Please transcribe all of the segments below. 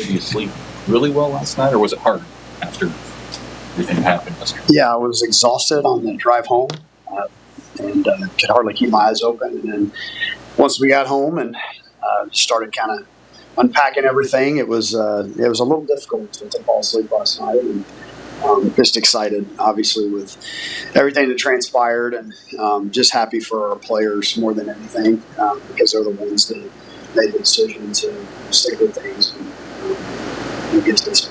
Did you sleep really well last night, or was it hard after everything happened yesterday? Yeah, I was exhausted on the drive home and could hardly keep my eyes open. And then once we got home and started kind of unpacking everything, it was a little difficult to fall asleep last night. And just excited, obviously, with everything that transpired, and just happy for our players more than anything, because they're the ones that made the decision to stick with things and get to this.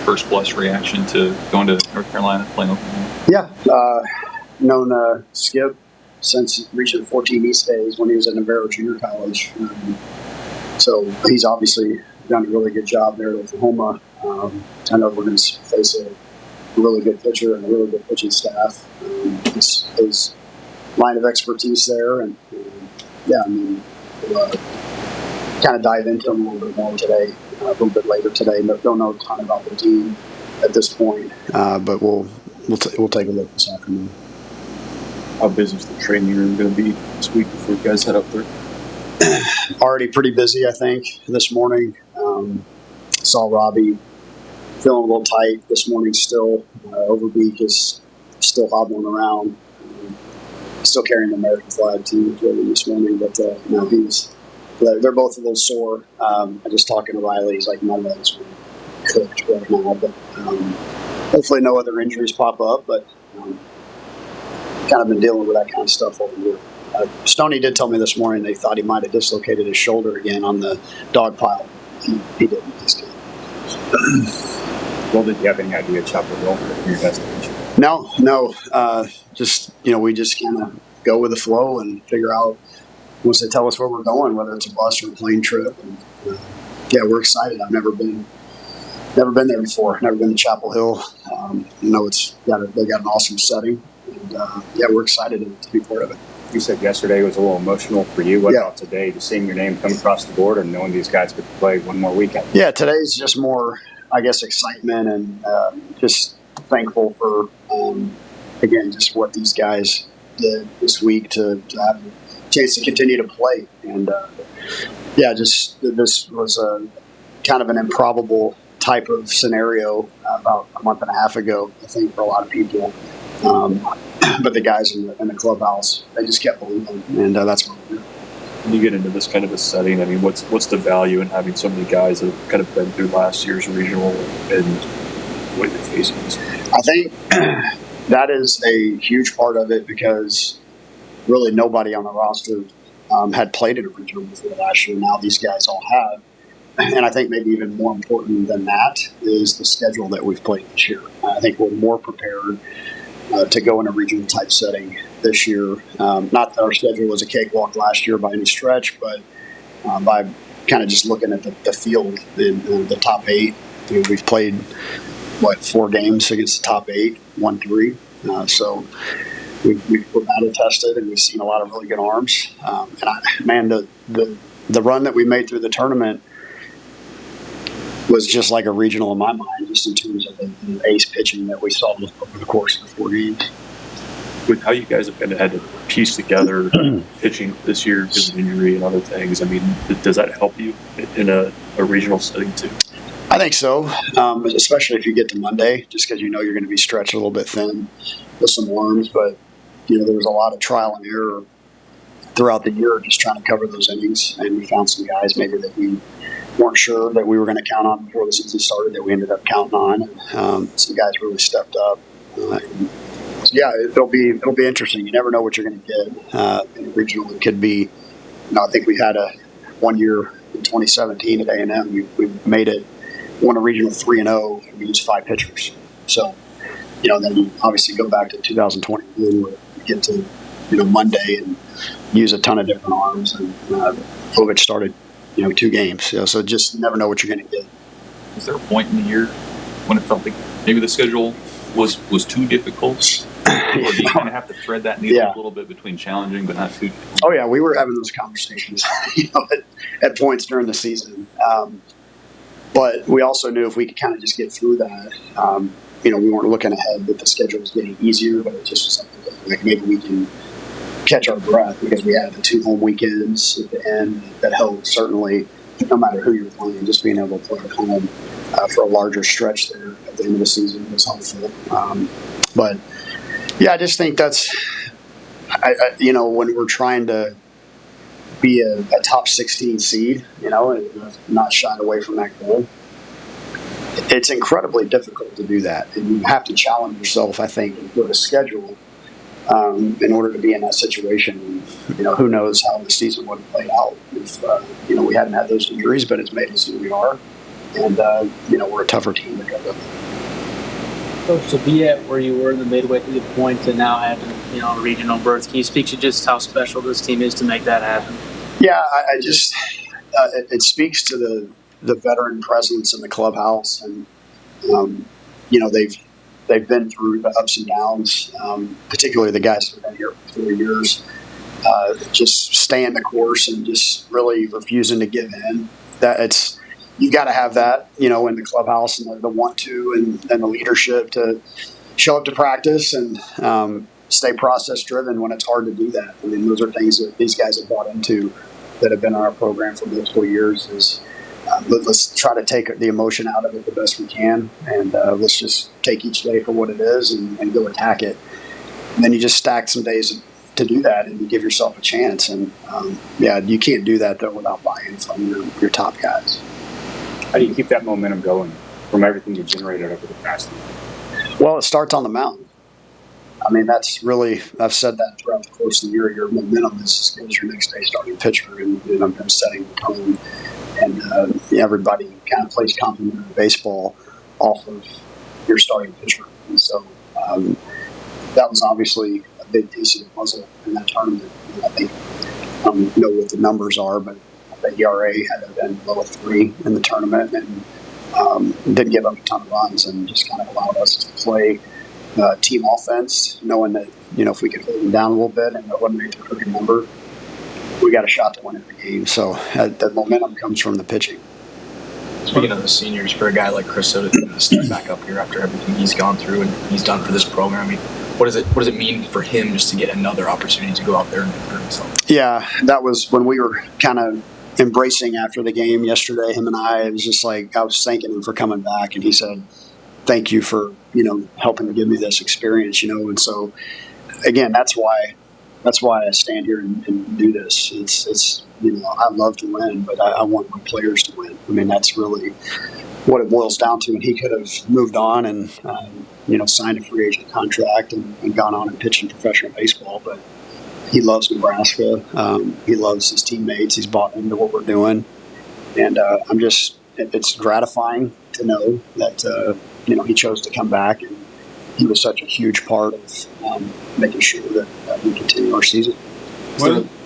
First blush reaction to going to North Carolina, playing Oklahoma? Yeah, known Skip since reaching 14 East days when he was at Navarro Junior College. So he's obviously done a really good job there at Oklahoma. I know we're going to face a really good pitcher and a really good pitching staff. His line of expertise there, and yeah, I mean, we'll kind of dive into him a little bit more today, a little bit later today. Don't know a ton about the team at this point, but we'll take a look this afternoon. How busy is the training room going to be this week before you guys head up there? Already pretty busy, I think, this morning. Saw Robbie feeling a little tight this morning still. Overbeak is still hobbling around. Still carrying the American flag too this morning, but no, they're both a little sore. I just talking to Riley, he's like, my legs are cooked right now, but hopefully no other injuries pop up, but kind of been dealing with that kind of stuff over here. Stoney did tell me this morning they thought he might have dislocated his shoulder again on the dog pile. He didn't. He's good. Well, did you have any idea Chapel Hill for your destination? No. Just, we just kind of go with the flow and figure out once they tell us where we're going, whether it's a bus or a plane trip. And, yeah, we're excited. I've never been there before. Never been to Chapel Hill. They got an awesome setting, and yeah, we're excited to be part of it. You said yesterday was a little emotional for you. What about today? Just seeing your name come across the board and knowing these guys get to play one more weekend? Yeah, today's just more, I guess, excitement and just thankful for, again, just what these guys did this week to have a chance to continue to play. And, yeah, just this was a kind of an improbable type of scenario about a month and a half ago, I think, for a lot of people. But the guys in the clubhouse, they just kept believing, and that's what we do. When you get into this kind of a setting, I mean, what's the value in having so many guys that have kind of been through last year's regional and what you're facing this week? I think that is a huge part of it, because really nobody on the roster had played in a regional before last year. Now these guys all have. And I think maybe even more important than that is the schedule that we've played this year. I think we're more prepared to go in a regional type setting this year. Not that our schedule was a cakewalk last year by any stretch, but by kind of just looking at the field in the top 8, we've played 4 games against the top 8, won 3. So we're battle tested, and we've seen a lot of really good arms. The run that we made through the tournament was just like a regional in my mind, just in terms of the ace pitching that we saw over the course of the 4 games. With how you guys have kind of had to piece together pitching this year because of injury and other things, I mean, does that help you in a regional setting too? I think so, especially if you get to Monday, just because you're going to be stretched a little bit thin with some arms. But, there was a lot of trial and error throughout the year just trying to cover those innings, and we found some guys maybe that we weren't sure that we were going to count on before the season started that we ended up counting on. And some guys really stepped up. So yeah, it'll be interesting. You never know what you're going to get in a regional. It could be, I think we had one year in 2017 at A&M. We made it, won a regional 3-0, and we used 5 pitchers. So, then you obviously go back to 2021 where we get to, Monday and use a ton of different arms. And COVID started, 2 games. So just never know what you're going to get. Is there a point in the year when it felt like maybe the schedule was too difficult? Or do you kind of have to thread that needle a little bit between challenging but not too difficult? Oh, yeah. We were having those conversations at points during the season. But we also knew if we could kind of just get through that, we weren't looking ahead that the schedule was getting easier, but it just was something like maybe we can catch our breath, because we had the 2 home weekends at the end that certainly no matter who you're playing, just being able to play at home for a larger stretch there at the end of the season was helpful. But yeah, I just think that's, when we're trying to be a top 16 seed, and not shying away from that goal, it's incredibly difficult to do that. And you have to challenge yourself, I think, with a schedule in order to be in that situation. And, who knows how the season would have played out if, we hadn't had those injuries, but it's made us who we are. And, we're a tougher team to go with. Coach, to be at where you were in the midway through the point to now having, a regional berth, can you speak to just how special this team is to make that happen? Yeah, I just it speaks to the veteran presence in the clubhouse, and they've been through the ups and downs, particularly the guys who've been here for 4 years, just staying the course and just really refusing to give in. You got to have that, in the clubhouse, and the want to and the leadership to show up to practice and stay process driven when it's hard to do that. I mean, those are things that these guys have bought into that have been in our program for multiple years. Let's try to take the emotion out of it the best we can, and let's just take each day for what it is and go attack it. And then you just stack some days to do that, and you give yourself a chance. And you can't do that though without buy-in from your top guys. How do you keep that momentum going from everything you generated over the past year? Well, it starts on the mound. I mean, that's really, I've said that throughout the course of the year. Your momentum is as good as your next day starting pitcher, and I'm setting the tone. And everybody kind of plays complementary baseball off of your starting pitcher. And so that was obviously a big piece of the puzzle in that tournament. And I think, I don't know what the numbers are, but the ERA had to have been below 3 in the tournament, and didn't give up a ton of runs, and just kind of allowed us to play team offense, knowing that, if we could hold them down a little bit and eliminate the crooked number, we got a shot to win every game. So the momentum comes from the pitching. Speaking of the seniors, for a guy like Chris Soto to step back up here after everything he's gone through and he's done for this program, I mean, what does it mean for him just to get another opportunity to go out there and prove himself? Yeah, that was when we were kind of embracing after the game yesterday, him and I. It was just like, I was thanking him for coming back, and he said, thank you for, helping to give me this experience, and so, again, that's why I stand here and do this. It's I love to win, but I want my players to win. I mean, that's really what it boils down to. And he could have moved on and, signed a free agent contract and gone on and pitched in professional baseball, but he loves Nebraska. He loves his teammates. He's bought into what we're doing. And it's gratifying to know that, he chose to come back, and he was such a huge part of making sure that we continue our season.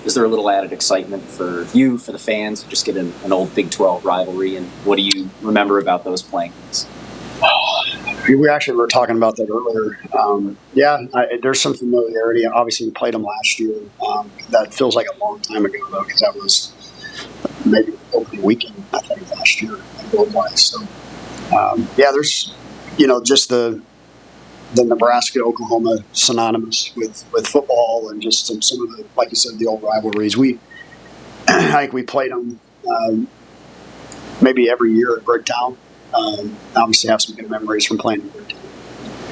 Is there a little added excitement for you, for the fans, just get an old Big 12 rivalry, and what do you remember about those playing games? We actually were talking about that earlier. There's some familiarity. Obviously, we played them last year. That feels like a long time ago, though, because that was maybe opening weekend, I think, last year worldwide. So, there's, just the Nebraska-Oklahoma synonymous with football, and just some of the, like you said, the old rivalries. I think we played them maybe every year at Bricktown. Obviously have some good memories from playing in Bricktown.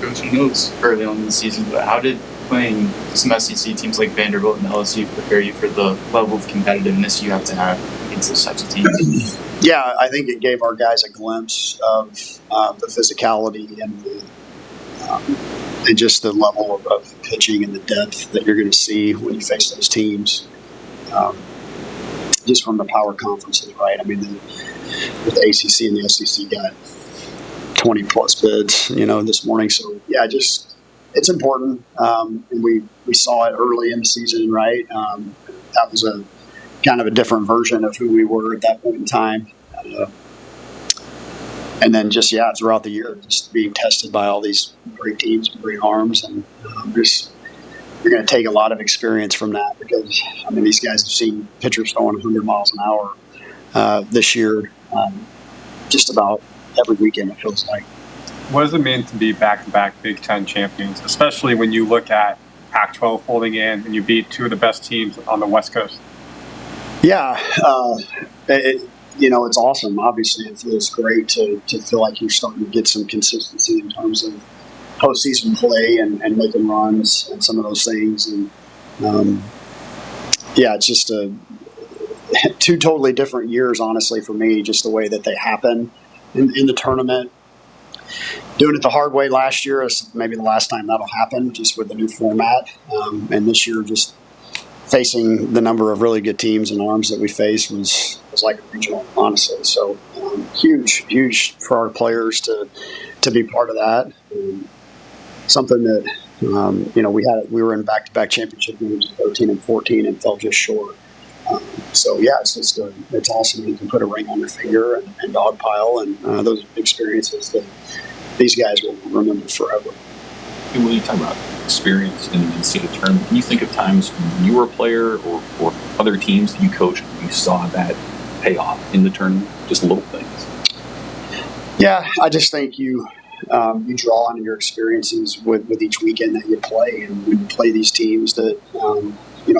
Coach, I know it's early on in the season, but how did playing some SEC teams like Vanderbilt and LSU prepare you for the level of competitiveness you have to have against those types of teams? Yeah, I think it gave our guys a glimpse of the physicality and just the level of pitching and the depth that you're going to see when you face those teams. Just from the power conferences, right? I mean, the ACC and the SEC got 20 plus bids, this morning. So yeah, it's important. And we saw it early in the season, right? That was a kind of a different version of who we were at that point in time. And then throughout the year, just being tested by all these great teams and great arms. And you're going to take a lot of experience from that, because, these guys have seen pitchers throwing 100 miles an hour this year, just about every weekend, it feels like. What does it mean to be back-to-back Big Ten champions, especially when you look at Pac-12 folding in and you beat two of the best teams on the West Coast? Yeah, it's awesome. Obviously, it feels great to feel like you're starting to get some consistency in terms of postseason play and making runs and some of those things. And it's just two totally different years, honestly, for me, just the way that they happen in the tournament. Doing it the hard way last year is maybe the last time that'll happen, just with the new format. And this year, just facing the number of really good teams and arms that we faced was like a regional, honestly. So huge for our players to be part of that. Something that we were in back-to-back championship games, 13 and 14, and fell just short. It's awesome. You can put a ring on your finger and dogpile, and those experiences that these guys will remember forever. When you talk about experience in the NCAA tournament, can you think of times when you were a player or other teams that you coached and you saw that pay off in the tournament? Just little things. Yeah, I just think you draw on your experiences with each weekend that you play, and when you play these teams that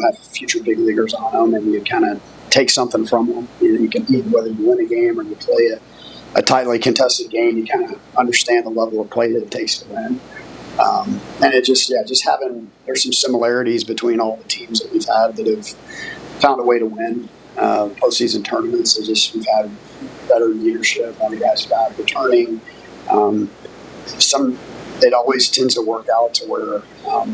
have future big leaguers on them, and you kind of take something from them. You can whether you win a game or you play a tightly contested game, you kind of understand the level of play that it takes to win. And it just having, there's some similarities between all the teams that we've had that have found a way to win postseason tournaments. We've had better leadership, all the guys back returning. It always tends to work out to where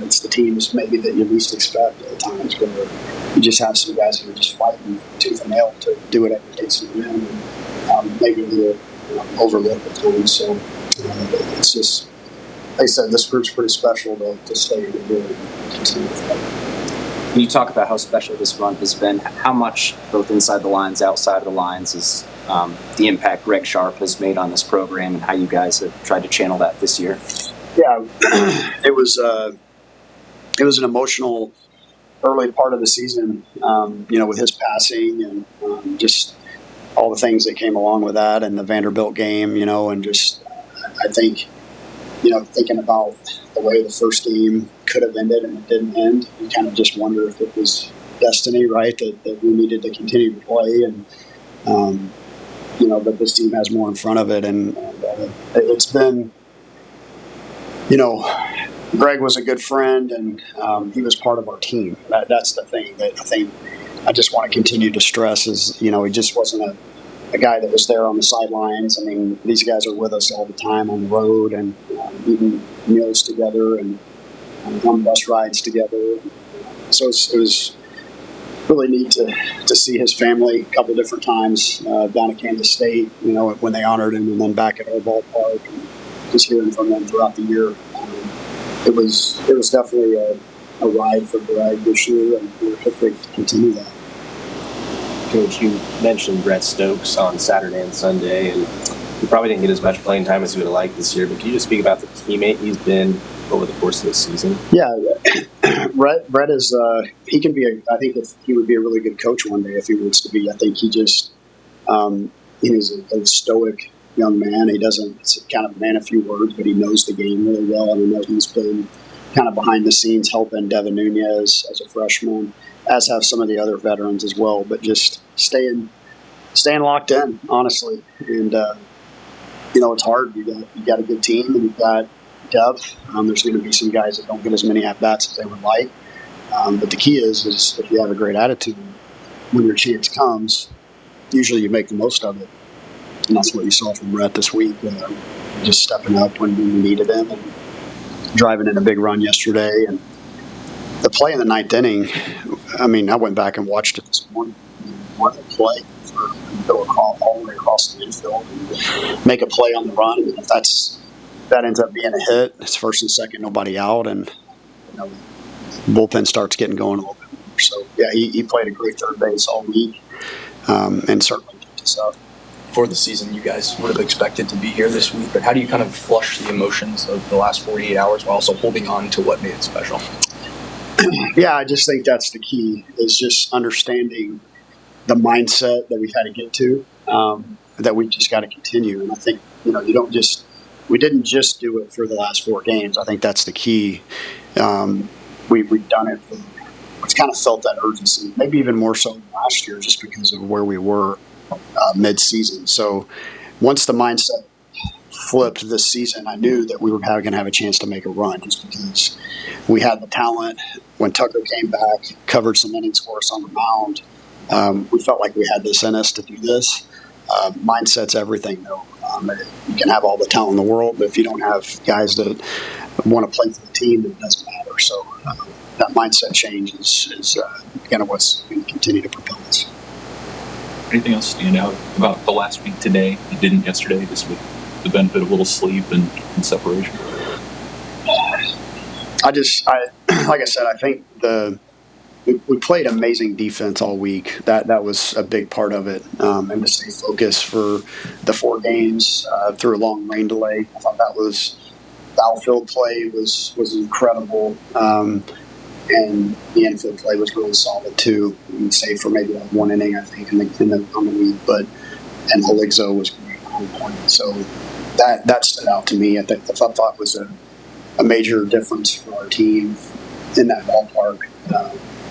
it's the teams maybe that you least expect at times, where you just have some guys who are just fighting tooth and nail to do whatever it takes to win, and maybe they're overlooked at times. So it's just, like I said, this group's pretty special to stay in here and continue to fight. When you talk about how special this run has been, how much, both inside the lines, outside of the lines, is the impact Greg Sharp has made on this program, and how you guys have tried to channel that this year? Yeah, it was an emotional early part of the season, with his passing and just all the things that came along with that, and the Vanderbilt game, and just I think, thinking about the way the first game could have ended and it didn't end, you kind of just wonder if it was destiny, right, that we needed to continue to play, and but this team has more in front of it, and it's been, Greg was a good friend, and he was part of our team. That's the thing that I think I just want to continue to stress is, he just wasn't a guy that was there on the sidelines. I mean, these guys are with us all the time on the road, and eating meals together and on bus rides together. So it was really neat to see his family a couple different times down at Kansas State, when they honored him, and then back at our ballpark, and just hearing from them throughout the year. It was definitely a ride for Greg this year, and we're hopefully to continue that. Coach, you mentioned Brett Stokes on Saturday and Sunday, and he probably didn't get as much playing time as he would have liked this year, but can you just speak about the teammate he's been over the course of this season? Yeah, Brett is, he can be, I think he would be a really good coach one day if he wants to be. I think he just, he's a stoic young man. It's kind of a man of few words, but he knows the game really well. And I know he's been kind of behind the scenes helping Devin Nunez as a freshman, as have some of the other veterans as well, but just staying locked in, honestly. And, it's hard. You got a good team, and you've got depth. There's going to be some guys that don't get as many at-bats as they would like. But the key is if you have a great attitude, when your chance comes, usually you make the most of it. And that's what you saw from Brett this week, just stepping up when we needed him and driving in a big run yesterday. And the play in the ninth inning, I mean, I went back and watched it this morning. What a play for go all the way across the infield and make a play on the run. And if that ends up being a hit, it's first and second, nobody out, and bullpen starts getting going a little bit more. So, yeah, he played a great third base all week, and certainly picked us up. For the season, you guys would have expected to be here this week, but how do you kind of flush the emotions of the last 48 hours while also holding on to what made it special? Yeah, I just think that's the key, is just understanding the mindset that we've had to get to, that we've just got to continue. And I think, we didn't just do it for the last 4 games. I think that's the key. We've done it it's kind of felt that urgency, maybe even more so than last year, just because of where we were mid-season. So once the mindset flipped this season, I knew that we were going to have a chance to make a run just because we had the talent. When Tucker came back, covered some innings for us on the mound, we felt like we had this in us to do this. Mindset's everything, though. You can have all the talent in the world, but if you don't have guys that want to play for the team, it doesn't matter. So that mindset change is kind of what's going to continue to propel us. Anything else stand out about the last week today you didn't yesterday, just with the benefit of a little sleep and separation? Like I said, I think we played amazing defense all week. That was a big part of it, and to stay focused for the 4 games through a long rain delay. I thought the outfield play was incredible, and the infield play was really solid too. Save for maybe like 1 inning, I think, on the week, and Haligzo was great on point. So that stood out to me. I thought was a major difference for our team in that ballpark.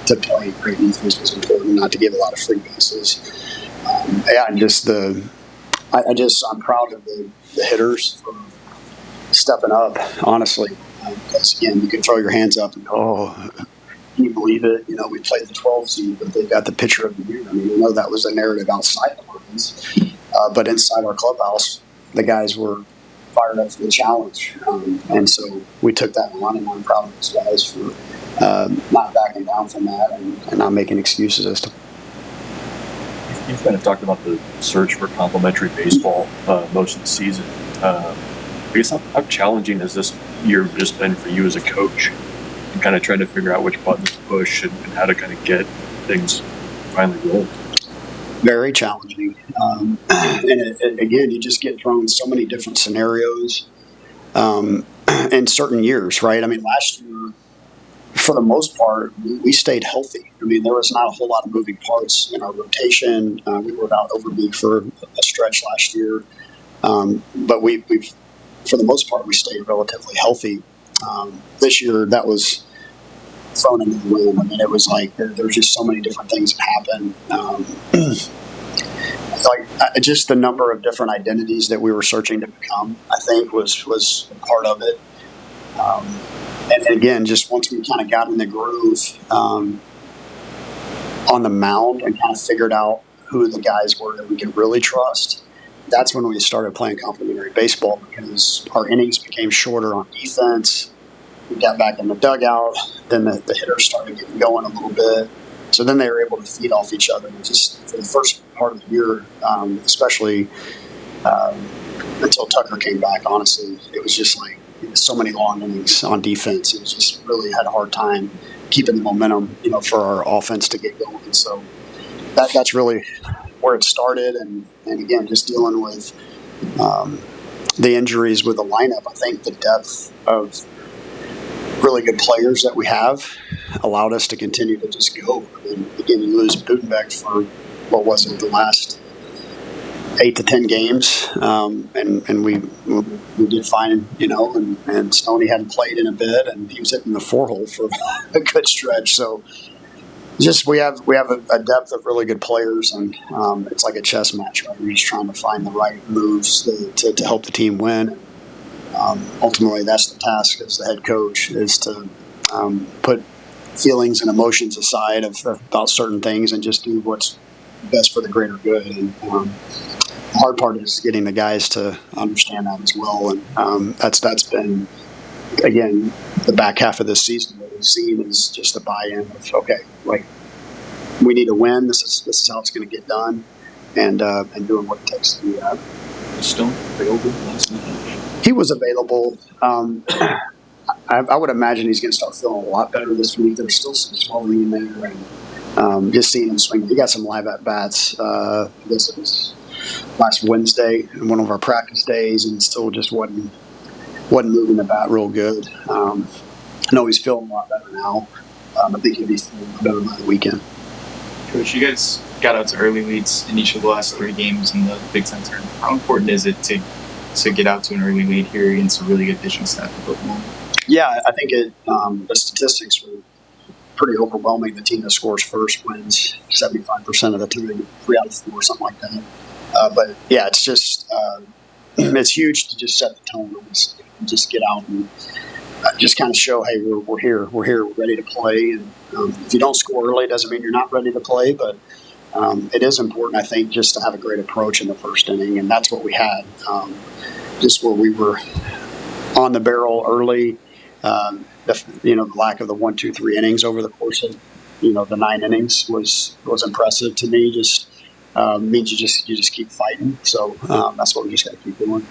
To play great defense was important, not to give a lot of free bases. And I'm proud of the hitters for stepping up, honestly. Because, again, you can throw your hands up and go, oh, can you believe it? We played the 12 seed, but they got the pitcher of the year. I mean, that was a narrative outside the lines. But inside our clubhouse, the guys were fired up for the challenge. And so we took that on, and I'm proud of those guys for not backing down from that and not making excuses as to. You've kind of talked about the search for complementary baseball most of the season. I guess how challenging has this year just been for you as a coach, and kind of trying to figure out which buttons to push and how to kind of get things finally rolling? Very challenging. And again, you just get thrown so many different scenarios in certain years, right? I mean, last year, for the most part, we stayed healthy. I mean, there was not a whole lot of moving parts in our rotation. We were without Overby for a stretch last year. But we've for the most part, we stayed relatively healthy. This year, that was thrown into the wind. I mean, it was like there's just so many different things that happened. Just the number of different identities that we were searching to become, I think, was part of it. And again, just once we kind of got in the groove on the mound and kind of figured out who the guys were that we could really trust, that's when we started playing complementary baseball, because our innings became shorter on defense. We got back in the dugout. Then the hitters started getting going a little bit. So then they were able to feed off each other. Just for the first part of the year, especially until Tucker came back, honestly, it was just like so many long innings on defense. It was just really had a hard time keeping the momentum, for our offense to get going. So that's really where it started. And again, just dealing with the injuries with the lineup. I think the depth of really good players that we have allowed us to continue to just go. I mean, again, you lose Budenbeck for, what was it, the last 8 to 10 games, and we did fine, and Stoney hadn't played in a bit, and he was hitting the 4-hole for a good stretch. So just we have a depth of really good players, and it's like a chess match, right? You're just trying to find the right moves to help the team win. Ultimately, that's the task as the head coach, is to put feelings and emotions aside about certain things and just do what's best for the greater good. And the hard part is getting the guys to understand that as well. And that's been, again, the back half of this season. What we've seen is just a buy-in of, okay, like, we need to win. This is how it's going to get done, and doing what it takes to do that. Stone available last night? He was available. I would imagine he's going to start feeling a lot better this week. There's still some swelling in there, and just seeing him swing. He got some live at bats. I guess it was last Wednesday, one of our practice days, and still just wasn't moving the bat real good. I know he's feeling a lot better now. I think he'll be feeling better by the weekend. Coach, you guys got out to early leads in each of the last 3 games in the Big Ten tournament. How important is it to get out to an early lead here against a really good pitching staff in football? Yeah, I think the statistics were pretty overwhelming. The team that scores first wins 75% of the time, 3 out of 4, something like that. But yeah, it's just it's huge to just set the tone on this and just get out and just kind of show, hey, we're here, we're ready to play. And if you don't score early, it doesn't mean you're not ready to play, but it is important, I think, just to have a great approach in the first inning, and that's what we had. Just where we were on the barrel early. The lack of the 1, 2, 3 innings over the course of the 9 innings was impressive to me. Just means you just keep fighting. So that's what we just got to keep doing.